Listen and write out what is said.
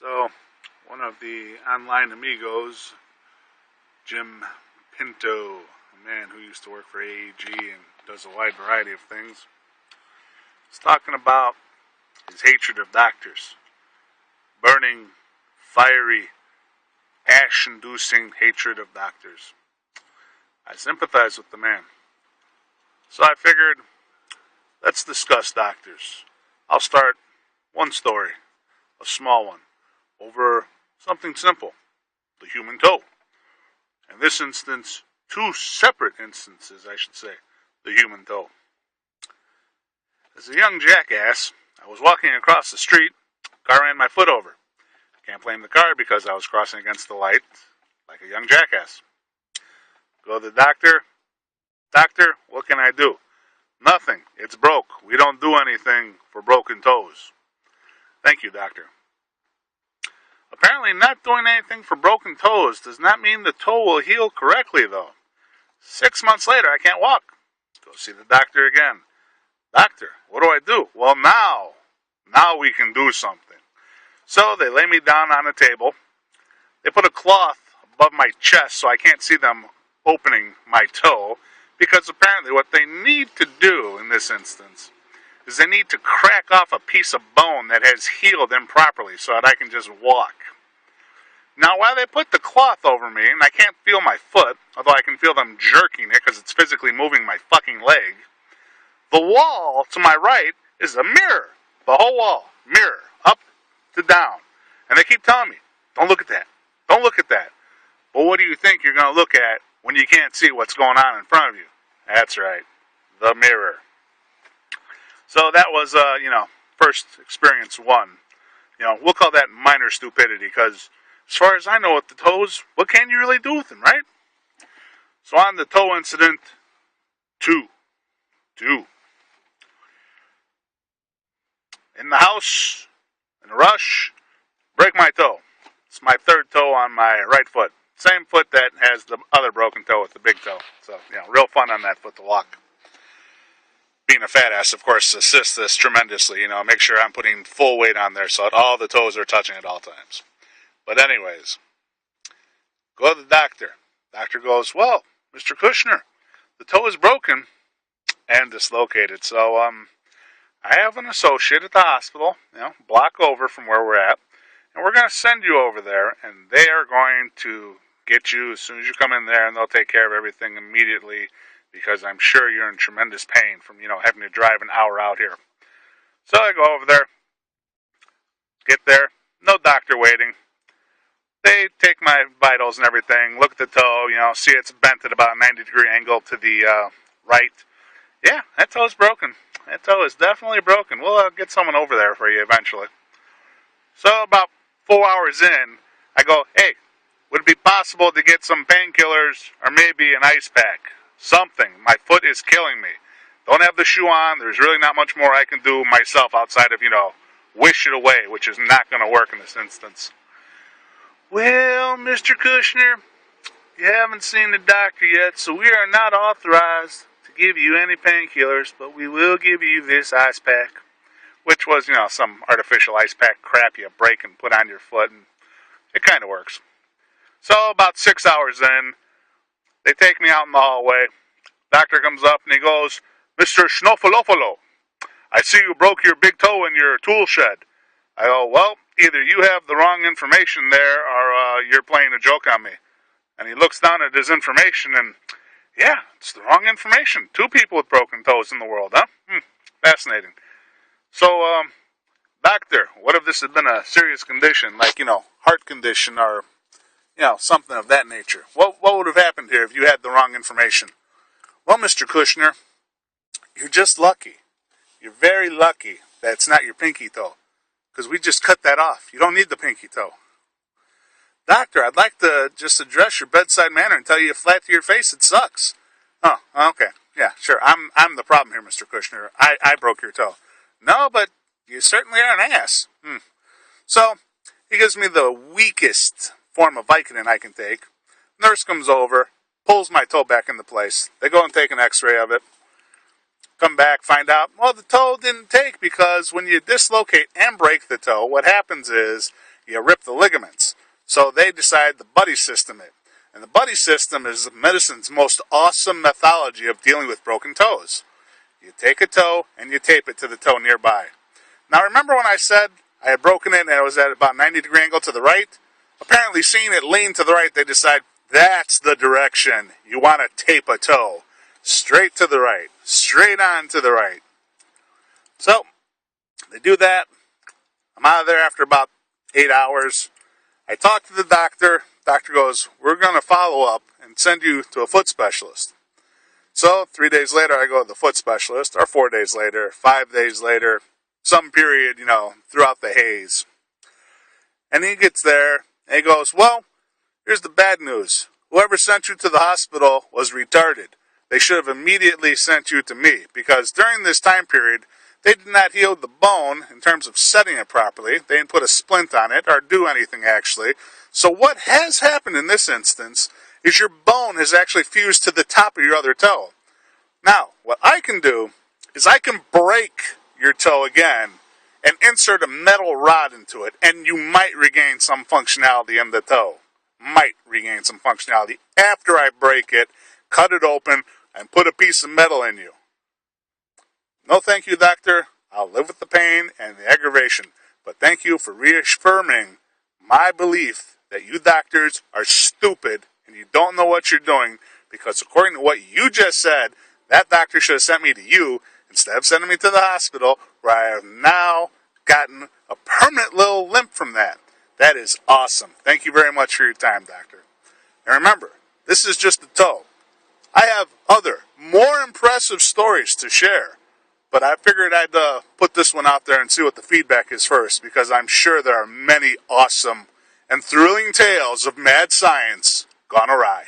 So, one of the online amigos, Jim Pinto, a man who used to work for AEG and does a wide variety of things, is talking about his hatred of doctors. Burning, fiery, ash-inducing hatred of doctors. I sympathize with the man. So I figured, let's discuss doctors. I'll start one story, a small one, over something simple, the human toe. In this instance, two separate instances, I should say, the human toe. As a young jackass, I was walking across the street, car ran my foot over. Can't blame the car because I was crossing against the light like a young jackass. Go to the doctor. Doctor, what can I do? Nothing. It's broke. We don't do anything for broken toes. Thank you, doctor. Apparently not doing anything for broken toes does not mean the toe will heal correctly, though. 6 months later, I can't walk. Go see the doctor again. Doctor, what do I do? Well, now we can do something. So they lay me down on a table. They put a cloth above my chest so I can't see them opening my toe, because apparently what they need to do in this instance is they need to crack off a piece of bone that has healed improperly so that I can just walk. Now, while they put the cloth over me, and I can't feel my foot, although I can feel them jerking it because it's physically moving my fucking leg, the wall to my right is a mirror. The whole wall. Mirror. Up to down. And they keep telling me, don't look at that. Don't look at that. But what do you think you're going to look at when you can't see what's going on in front of you? That's right. The mirror. So that was, first experience one. We'll call that minor stupidity, because as far as I know with the toes, what can you really do with them, right? So on the toe incident, two. In the house, in a rush, break my toe. It's my third toe on my right foot. Same foot that has the other broken toe with the big toe. So, real fun on that foot to walk. Being a fat ass, of course, assists this tremendously. Make sure I'm putting full weight on there so that all the toes are touching at all times. But anyways, go to the doctor. Doctor goes, well, Mr. Kushner, the toe is broken and dislocated. So, I have an associate at the hospital, block over from where we're at. And we're going to send you over there, and they are going to get you as soon as you come in there, and they'll take care of everything immediately, because I'm sure you're in tremendous pain from, having to drive an hour out here. So I go over there, get there, no doctor waiting. They take my vitals and everything, look at the toe, see it's bent at about a 90-degree angle to the right. Yeah, that toe's broken. That toe is definitely broken. We'll get someone over there for you eventually. So about 4 hours in, I go, hey, would it be possible to get some painkillers or maybe an ice pack? Something. My foot is killing me. Don't have the shoe on. There's really not much more I can do myself outside of, wish it away, which is not going to work in this instance. Well, Mr. Kushner, you haven't seen the doctor yet, so we are not authorized to give you any painkillers, but we will give you this ice pack. Which was, some artificial ice pack crap you break and put on your foot, and it kind of works. So about 6 hours in, they take me out in the hallway. Doctor comes up and he goes, Mr. Schnofolofolo, I see you broke your big toe in your tool shed. I go, well, either you have the wrong information there or you're playing a joke on me. And he looks down at his information and, yeah, it's the wrong information. 2 people with broken toes in the world, huh? Fascinating. So, doctor, what if this had been a serious condition, like, heart condition or, something of that nature? What would have happened here if you had the wrong information? Well, Mr. Kushner, you're just lucky. You're very lucky that it's not your pinky toe, because we just cut that off. You don't need the pinky toe. Doctor, I'd like to just address your bedside manner and tell you flat to your face it sucks. Oh, okay. Yeah, sure. I'm the problem here, Mr. Kushner. I broke your toe. No, but you certainly are an ass. So, he gives me the weakest form of Vicodin I can take. Nurse comes over, pulls my toe back into place. They go and take an x-ray of it. Come back, find out, well, the toe didn't take, because when you dislocate and break the toe, what happens is you rip the ligaments. So they decided to buddy system it. And the buddy system is medicine's most awesome methodology of dealing with broken toes. You take a toe and you tape it to the toe nearby. Now remember when I said I had broken it and it was at about 90-degree angle to the right? Apparently seeing it lean to the right, they decide that's the direction. You want to tape a toe. Straight to the right. Straight on to the right. So, they do that. I'm out of there after about 8 hours. I talk to the doctor. Doctor goes, we're going to follow up and send you to a foot specialist. So 3 days later, I go to the foot specialist, or 4 days later, 5 days later, some period, throughout the haze. And he gets there, and he goes, well, here's the bad news. Whoever sent you to the hospital was retarded. They should have immediately sent you to me, because during this time period, they did not heal the bone in terms of setting it properly. They didn't put a splint on it, or do anything actually. So what has happened in this instance is your bone has actually fused to the top of your other toe. Now, what I can do is I can break your toe again and insert a metal rod into it, and you might regain some functionality in the toe. Might regain some functionality after I break it, cut it open, and put a piece of metal in you. No thank you, doctor. I'll live with the pain and the aggravation, but thank you for reaffirming my belief that you doctors are stupid and you don't know what you're doing, because according to what you just said, that doctor should have sent me to you instead of sending me to the hospital, where I have now gotten a permanent little limp from that. That is awesome. Thank you very much for your time, doctor. And remember, this is just a toe. I have other, more impressive stories to share, but I figured I'd put this one out there and see what the feedback is first, because I'm sure there are many awesome and thrilling tales of mad science gone awry.